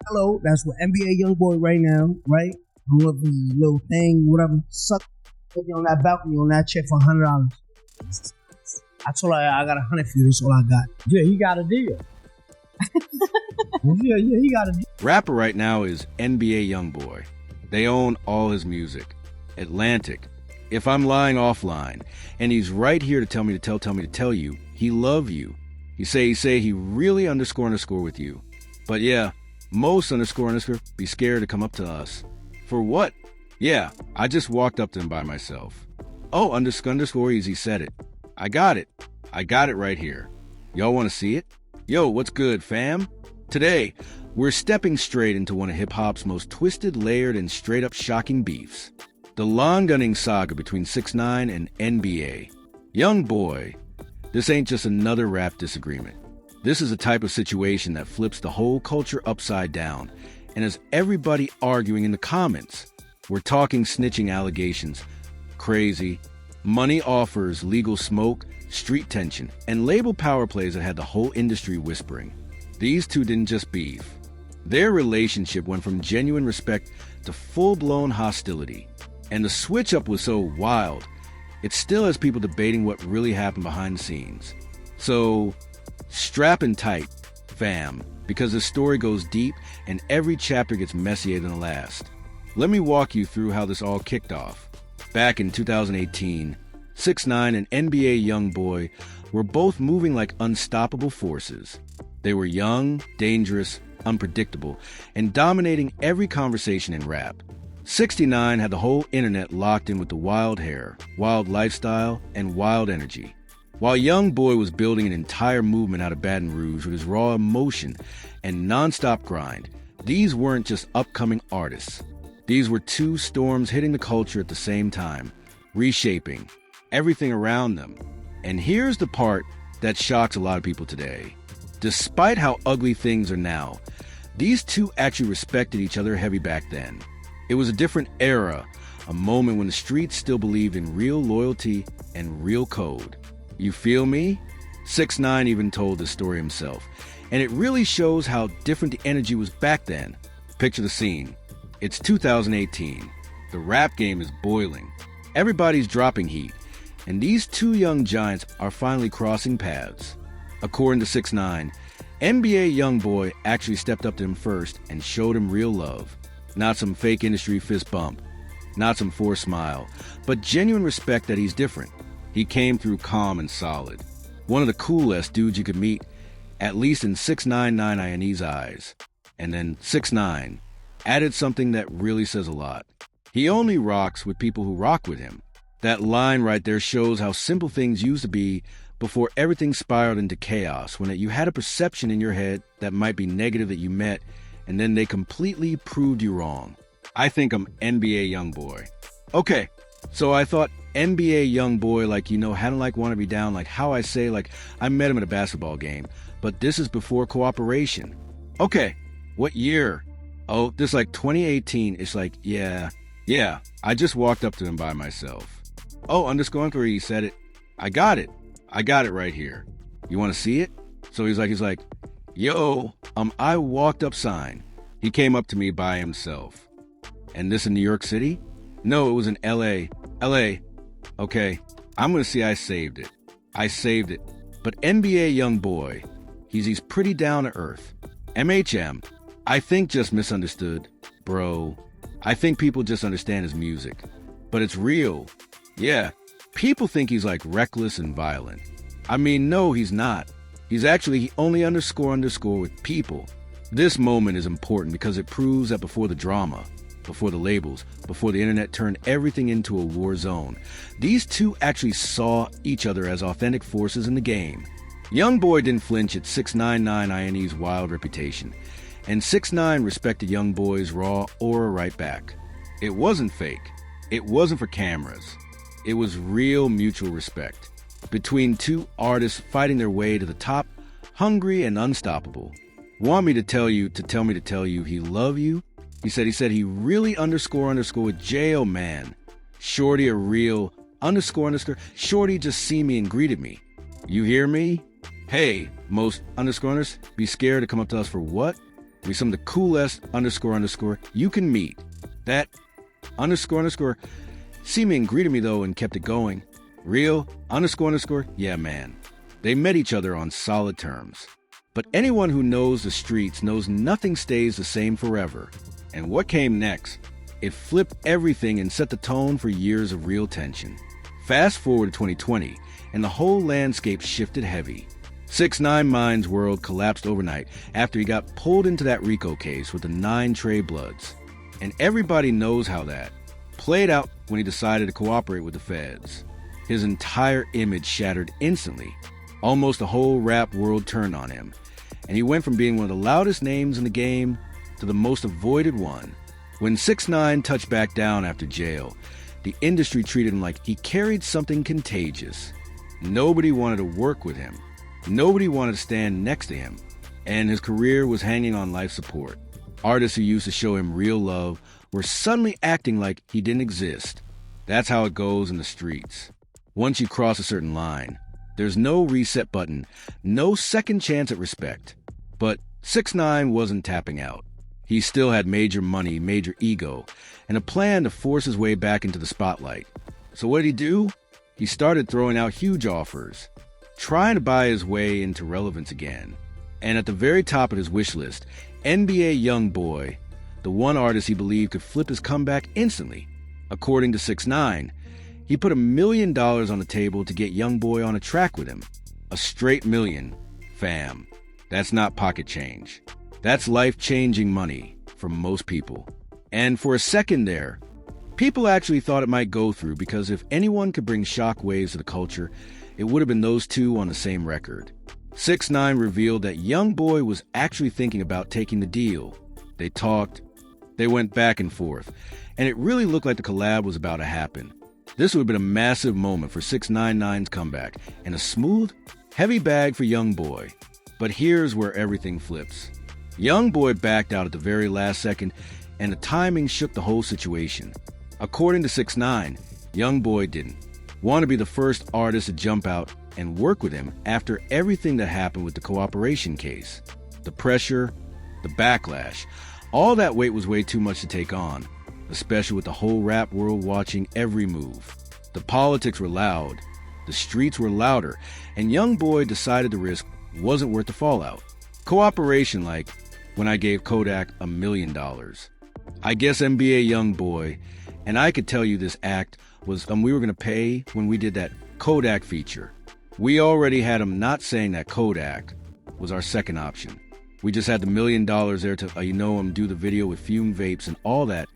Hello, that's what NBA YoungBoy right now, right? I'm looking at a little thing, whatever. Suck on that balcony on that chair for $100. I told her I got 100 for you. That's all I got. Yeah, he got a deal. yeah, he got a deal. Rapper right now is NBA YoungBoy. They own all his music. Atlantic. If I'm lying offline, and he's right here to tell me to tell you, he love you. He say he really underscore with you. But yeah, most underscore be scared to come up to us. For what? Yeah, I just walked up to him by myself. Oh, underscore easy said it. I got it. I got it right here. Y'all want to see it? Yo, what's good, fam? Today, we're stepping straight into one of hip-hop's most twisted, layered, and straight-up shocking beefs. The lawn-gunning saga between 6ix9ine and NBA. YoungBoy. This ain't just another rap disagreement. This is a type of situation that flips the whole culture upside down and has everybody arguing in the comments. We're talking snitching allegations, crazy, money offers, legal smoke, street tension, and label power plays that had the whole industry whispering. These two didn't just beef. Their relationship went from genuine respect to full-blown hostility. And the switch-up was so wild, it still has people debating what really happened behind the scenes. So, strap in tight, fam, because the story goes deep and every chapter gets messier than the last. Let me walk you through how this all kicked off. Back in 2018, 6ix9ine and NBA YoungBoy were both moving like unstoppable forces. They were young, dangerous, unpredictable, and dominating every conversation in rap. 6ix9ine had the whole internet locked in with the wild hair, wild lifestyle, and wild energy. While YoungBoy was building an entire movement out of Baton Rouge with his raw emotion and non-stop grind, these weren't just upcoming artists. These were two storms hitting the culture at the same time, reshaping everything around them. And here's the part that shocks a lot of people today. Despite how ugly things are now, these two actually respected each other heavy back then. It was a different era, a moment when the streets still believed in real loyalty and real code. You feel me? 6ix9ine even told this story himself, and it really shows how different the energy was back then. Picture the scene. It's 2018. The rap game is boiling. Everybody's dropping heat, and these two young giants are finally crossing paths. According to 6ix9ine, NBA YoungBoy actually stepped up to him first and showed him real love. Not some fake industry fist bump, not some forced smile, but genuine respect that he's different. He came through calm and solid. One of the coolest dudes you could meet, at least in 6ix9ine's eyes. And then 6ix9ine added something that really says a lot. He only rocks with people who rock with him. That line right there shows how simple things used to be before everything spiraled into chaos, when you had a perception in your head that might be negative that you met, and then they completely proved you wrong. I think I'm NBA YoungBoy. Okay, so I thought NBA YoungBoy, hadn't want to be down, like how I say, I met him at a basketball game, but this is before cooperation. Okay, what year? Oh, this 2018. It's yeah, I just walked up to him by myself. Oh, underscore inquiry said it. I got it right here. You want to see it? So he's like, yo, I walked up sign. He came up to me by himself. And this in New York City? No, it was in LA. Okay, I'm gonna see I saved it. But NBA YoungBoy, he's pretty down to earth. MHM, I think just misunderstood. Bro, I think people just understand his music. But it's real. Yeah, people think he's reckless and violent. I mean, no, he's not. He's actually only underscore with people. This moment is important because it proves that before the drama, before the labels, before the internet turned everything into a war zone, these two actually saw each other as authentic forces in the game. YoungBoy didn't flinch at 6ix9ine's wild reputation, and 6ix9ine respected YoungBoy's raw aura right back. It wasn't fake. It wasn't for cameras. It was real mutual respect between two artists fighting their way to the top, hungry and unstoppable. Want me to tell you he love you? He said he really underscore with jail, man. Shorty a real underscore. Shorty just see me and greeted me. You hear me? Hey, most underscorers, be scared to come up to us for what? I mean, some of the coolest __ you can meet. That __ see me and greeted me though and kept it going. Real __ yeah, man. They met each other on solid terms. But anyone who knows the streets knows nothing stays the same forever. And what came next? It flipped everything and set the tone for years of real tension. Fast forward to 2020, and the whole landscape shifted heavy. 6ix9ine's world collapsed overnight after he got pulled into that RICO case with the 9 Trey Bloods. And everybody knows how that played out when he decided to cooperate with the feds. His entire image shattered instantly. Almost the whole rap world turned on him. And he went from being one of the loudest names in the game to the most avoided one. When 6ix9ine touched back down after jail, the industry treated him like he carried something contagious. Nobody wanted to work with him. Nobody wanted to stand next to him. And his career was hanging on life support. Artists who used to show him real love were suddenly acting like he didn't exist. That's how it goes in the streets. Once you cross a certain line, there's no reset button, no second chance at respect. But 6ix9ine wasn't tapping out. He still had major money, major ego, and a plan to force his way back into the spotlight. So what did he do? He started throwing out huge offers, trying to buy his way into relevance again. And at the very top of his wish list, NBA YoungBoy, the one artist he believed could flip his comeback instantly. According to 6ix9ine, he put $1 million on the table to get YoungBoy on a track with him. A straight million. Fam, that's not pocket change. That's life-changing money for most people. And for a second there, people actually thought it might go through because if anyone could bring shockwaves to the culture, it would have been those two on the same record. 6ix9ine revealed that YoungBoy was actually thinking about taking the deal. They talked, they went back and forth, and it really looked like the collab was about to happen. This would have been a massive moment for 6ix9ine's comeback and a smooth, heavy bag for YoungBoy. But here's where everything flips. YoungBoy backed out at the very last second, and the timing shook the whole situation. According to 6ix9ine, YoungBoy didn't want to be the first artist to jump out and work with him after everything that happened with the cooperation case. The pressure, the backlash, all that weight was way too much to take on, especially with the whole rap world watching every move. The politics were loud, the streets were louder, and YoungBoy decided the risk wasn't worth the fallout. Cooperation like when I gave Kodak $1 million. I guess NBA YoungBoy, and I could tell you this act was we were going to pay when we did that Kodak feature. We already had him not saying that Kodak was our second option. We just had the $1 million there to, do the video with fume vapes and all that.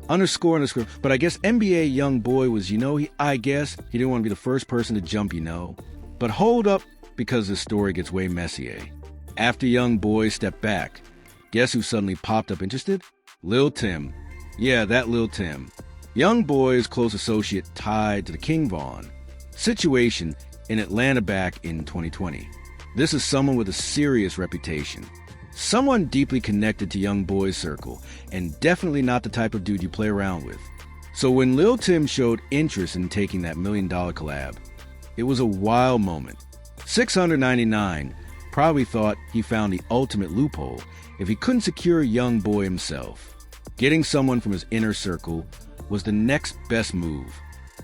Underscore. But I guess NBA YoungBoy was, I guess he didn't want to be the first person to jump, But hold up, because this story gets way messier. After YoungBoy stepped back, guess who suddenly popped up interested? Lil Tim. Yeah, that Lil Tim. YoungBoy's close associate tied to the King Von situation in Atlanta back in 2020. This is someone with a serious reputation. Someone deeply connected to YoungBoy's circle, and definitely not the type of dude you play around with. So when Lil Tim showed interest in taking that $1 million collab, it was a wild moment. 6ix9ine probably thought he found the ultimate loophole if he couldn't secure YoungBoy himself. Getting someone from his inner circle was the next best move,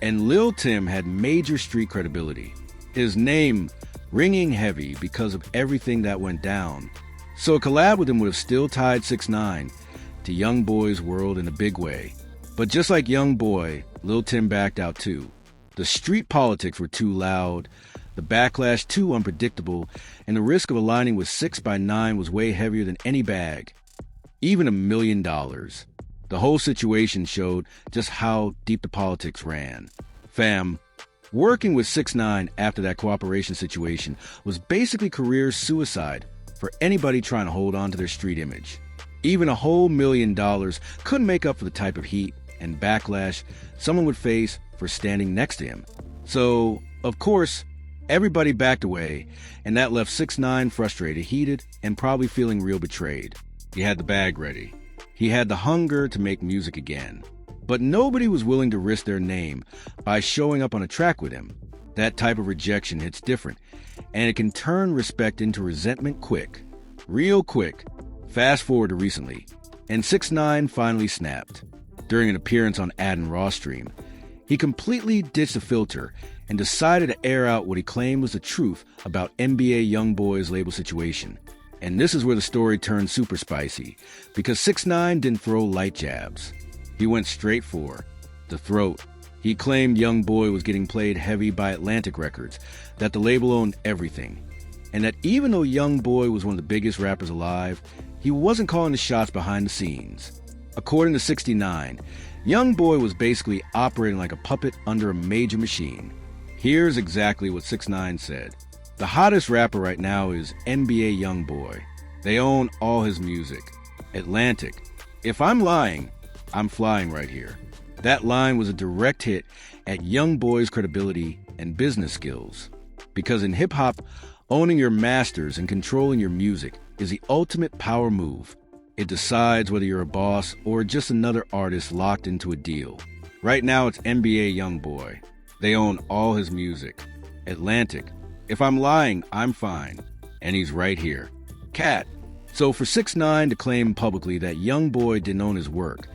and Lil Tim had major street credibility. His name ringing heavy because of everything that went down. So a collab with him would have still tied 6ix9ine to YoungBoy's world in a big way. But just like YoungBoy, Lil Tim backed out too. The street politics were too loud, the backlash too unpredictable, and the risk of aligning with 6ix9ine was way heavier than any bag. Even $1 million. The whole situation showed just how deep the politics ran. Fam, working with 6ix9ine after that cooperation situation was basically career suicide for anybody trying to hold on to their street image. Even a whole $1 million couldn't make up for the type of heat and backlash someone would face for standing next to him. So, of course, everybody backed away, and that left 6ix9ine frustrated, heated, and probably feeling real betrayed. He had the bag ready. He had the hunger to make music again. But nobody was willing to risk their name by showing up on a track with him. That type of rejection hits different, and it can turn respect into resentment quick. Real quick. Fast forward to recently, and 6ix9ine finally snapped. During an appearance on Adin Ross stream, he completely ditched the filter and decided to air out what he claimed was the truth about NBA YoungBoy's label situation. And this is where the story turned super spicy, because 6ix9ine didn't throw light jabs. He went straight for the throat. He claimed YoungBoy was getting played heavy by Atlantic Records, that the label owned everything, and that even though YoungBoy was one of the biggest rappers alive, he wasn't calling the shots behind the scenes. According to 6ix9ine, YoungBoy was basically operating like a puppet under a major machine. Here's exactly what 6ix9ine said. The hottest rapper right now is NBA YoungBoy. They own all his music. Atlantic. If I'm lying, I'm flying right here. That line was a direct hit at YoungBoy's credibility and business skills. Because in hip-hop, owning your masters and controlling your music is the ultimate power move. It decides whether you're a boss or just another artist locked into a deal. Right now, it's NBA YoungBoy. They own all his music. Atlantic. If I'm lying, I'm fine. And he's right here. Cat. So for 6ix9ine to claim publicly that YoungBoy didn't own his work,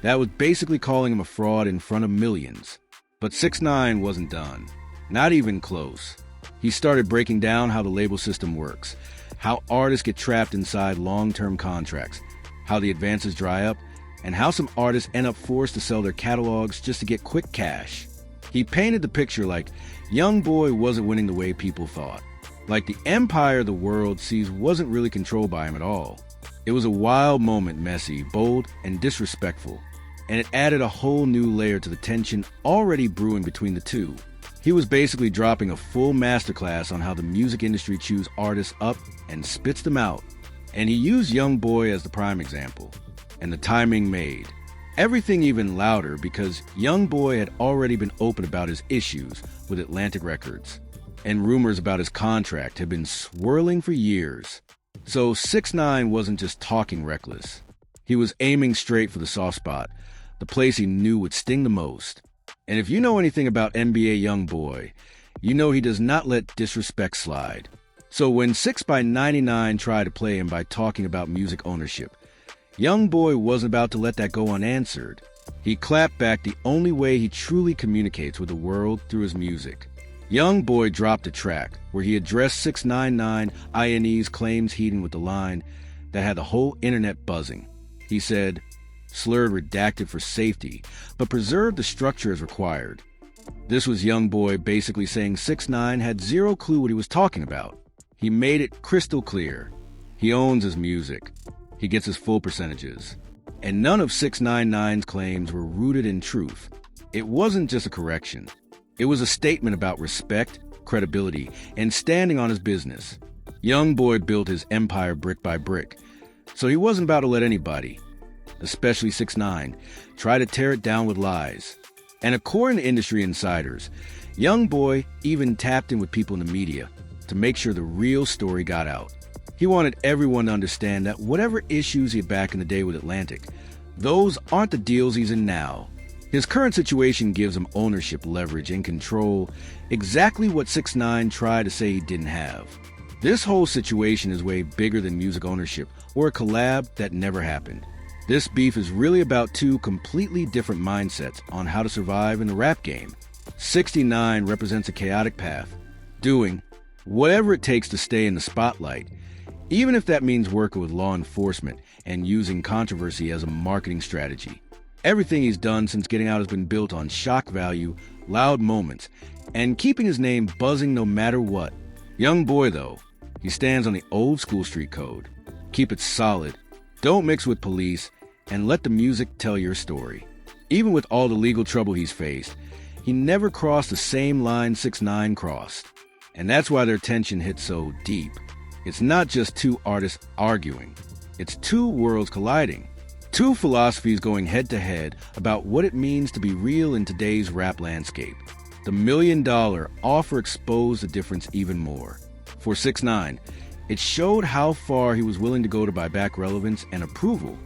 that was basically calling him a fraud in front of millions. But 6ix9ine wasn't done. Not even close. He started breaking down how the label system works, how artists get trapped inside long-term contracts, how the advances dry up, and how some artists end up forced to sell their catalogs just to get quick cash. He painted the picture like YoungBoy wasn't winning the way people thought. Like the empire the world sees wasn't really controlled by him at all. It was a wild moment, messy, bold, and disrespectful. And it added a whole new layer to the tension already brewing between the two. He was basically dropping a full masterclass on how the music industry chews artists up and spits them out. And he used YoungBoy as the prime example. And the timing made everything even louder because YoungBoy had already been open about his issues with Atlantic Records. And rumors about his contract had been swirling for years. So 6ix9ine wasn't just talking reckless. He was aiming straight for the soft spot, the place he knew would sting the most. And if you know anything about NBA YoungBoy, you know he does not let disrespect slide. So when 6ix9ine tried to play him by talking about music ownership, YoungBoy wasn't about to let that go unanswered. He clapped back the only way he truly communicates with the world, through his music. YoungBoy dropped a track where he addressed 6ix9ine's claims heating with the line that had the whole internet buzzing. He said, slurred redacted for safety, but preserved the structure as required. This was YoungBoy basically saying 6ix9ine had zero clue what he was talking about. He made it crystal clear. He owns his music. He gets his full percentages. And none of 6ix9ine's claims were rooted in truth. It wasn't just a correction. It was a statement about respect, credibility, and standing on his business. YoungBoy built his empire brick by brick, so he wasn't about to let anybody, especially 6ix9ine, try to tear it down with lies. And according to industry insiders, YoungBoy even tapped in with people in the media to make sure the real story got out. He wanted everyone to understand that whatever issues he had back in the day with Atlantic, those aren't the deals he's in now. His current situation gives him ownership, leverage, and control, exactly what 6ix9ine tried to say he didn't have. This whole situation is way bigger than music ownership or a collab that never happened. This beef is really about two completely different mindsets on how to survive in the rap game. 6ix9ine represents a chaotic path, doing whatever it takes to stay in the spotlight, even if that means working with law enforcement and using controversy as a marketing strategy. Everything he's done since getting out has been built on shock value, loud moments, and keeping his name buzzing no matter what. YoungBoy, though, he stands on the old school street code. Keep it solid, don't mix with police, and let the music tell your story. Even with all the legal trouble he's faced, he never crossed the same line 6ix9ine crossed. And that's why their tension hits so deep. It's not just two artists arguing. It's two worlds colliding. Two philosophies going head-to-head about what it means to be real in today's rap landscape. The $1 million offer exposed the difference even more. For 6ix9ine, it showed how far he was willing to go to buy back relevance and approval.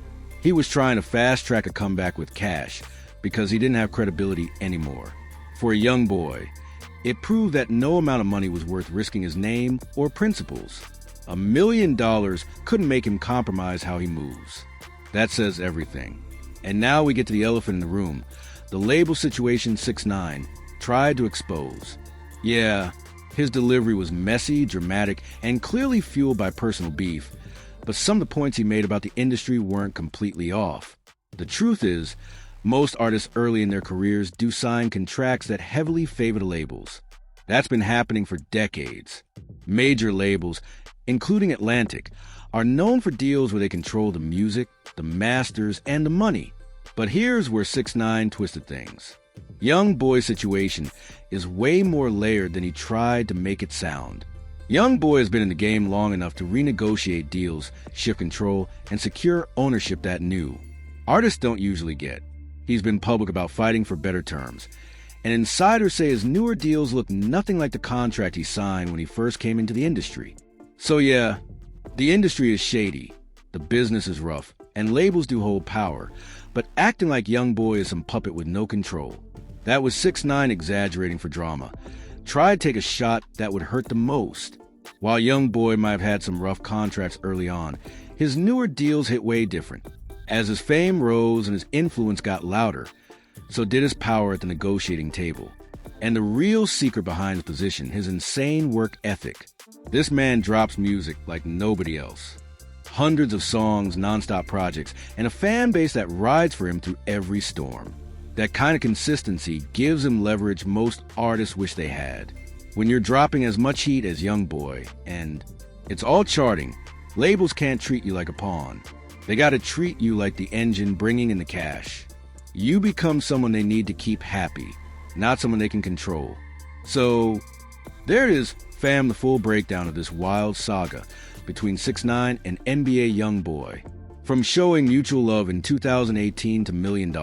He was trying to fast-track a comeback with cash because he didn't have credibility anymore. For a YoungBoy, it proved that no amount of money was worth risking his name or principles. $1 million couldn't make him compromise how he moves. That says everything. And now we get to the elephant in the room. The label situation 6ix9ine tried to expose. Yeah, his delivery was messy, dramatic, and clearly fueled by personal beef. But some of the points he made about the industry weren't completely off. The truth is, most artists early in their careers do sign contracts that heavily favor the labels. That's been happening for decades. Major labels, including Atlantic, are known for deals where they control the music, the masters, and the money. But here's where 6ix9ine twisted things. YoungBoy's situation is way more layered than he tried to make it sound. YoungBoy has been in the game long enough to renegotiate deals, shift control, and secure ownership that new artists don't usually get. He's been public about fighting for better terms. And insiders say his newer deals look nothing like the contract he signed when he first came into the industry. So yeah, the industry is shady, the business is rough, and labels do hold power, but acting like YoungBoy is some puppet with no control. That was 6ix9ine exaggerating for drama. Tried to take a shot that would hurt the most. While YoungBoy might have had some rough contracts early on, his newer deals hit way different. As his fame rose and his influence got louder, so did his power at the negotiating table. And the real secret behind his position, his insane work ethic. This man drops music like nobody else. Hundreds of songs, non-stop projects, and a fan base that rides for him through every storm. That kind of consistency gives him leverage most artists wish they had. When you're dropping as much heat as YoungBoy, and it's all charting, labels can't treat you like a pawn. They gotta treat you like the engine bringing in the cash. You become someone they need to keep happy, not someone they can control. So, there it is, fam, the full breakdown of this wild saga between 6ix9ine and NBA YoungBoy. From showing mutual love in 2018 to $1 million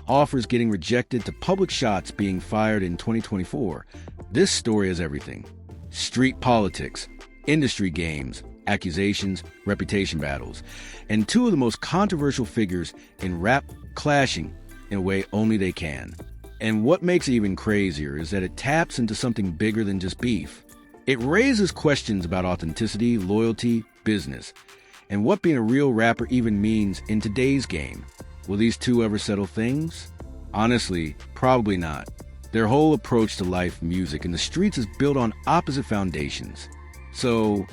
offers getting rejected to public shots being fired in 2024, this story is everything. Street politics, industry games, accusations, reputation battles, and two of the most controversial figures in rap clashing in a way only they can. And what makes it even crazier is that it taps into something bigger than just beef. It raises questions about authenticity, loyalty, business, and what being a real rapper even means in today's game. Will these two ever settle things? Honestly, probably not. Their whole approach to life, music, and the streets is built on opposite foundations. So,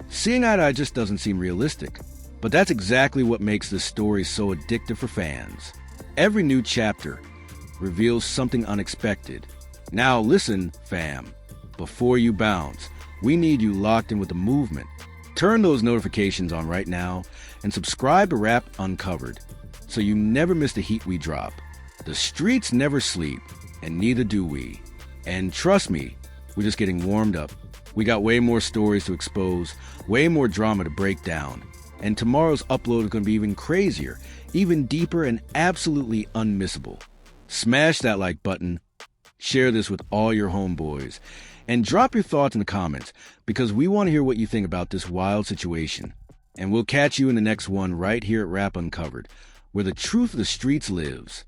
seeing eye to eye just doesn't seem realistic. But that's exactly what makes this story so addictive for fans. Every new chapter reveals something unexpected. Now listen, fam. Before you bounce, we need you locked in with the movement. Turn those notifications on right now and subscribe to Rap Uncovered so you never miss the heat we drop. The streets never sleep, and neither do we. And trust me, we're just getting warmed up. We got way more stories to expose, way more drama to break down. And tomorrow's upload is going to be even crazier, even deeper, and absolutely unmissable. Smash that like button, share this with all your homeboys, and drop your thoughts in the comments because we want to hear what you think about this wild situation. And we'll catch you in the next one right here at Rap Uncovered, where the truth of the streets lives.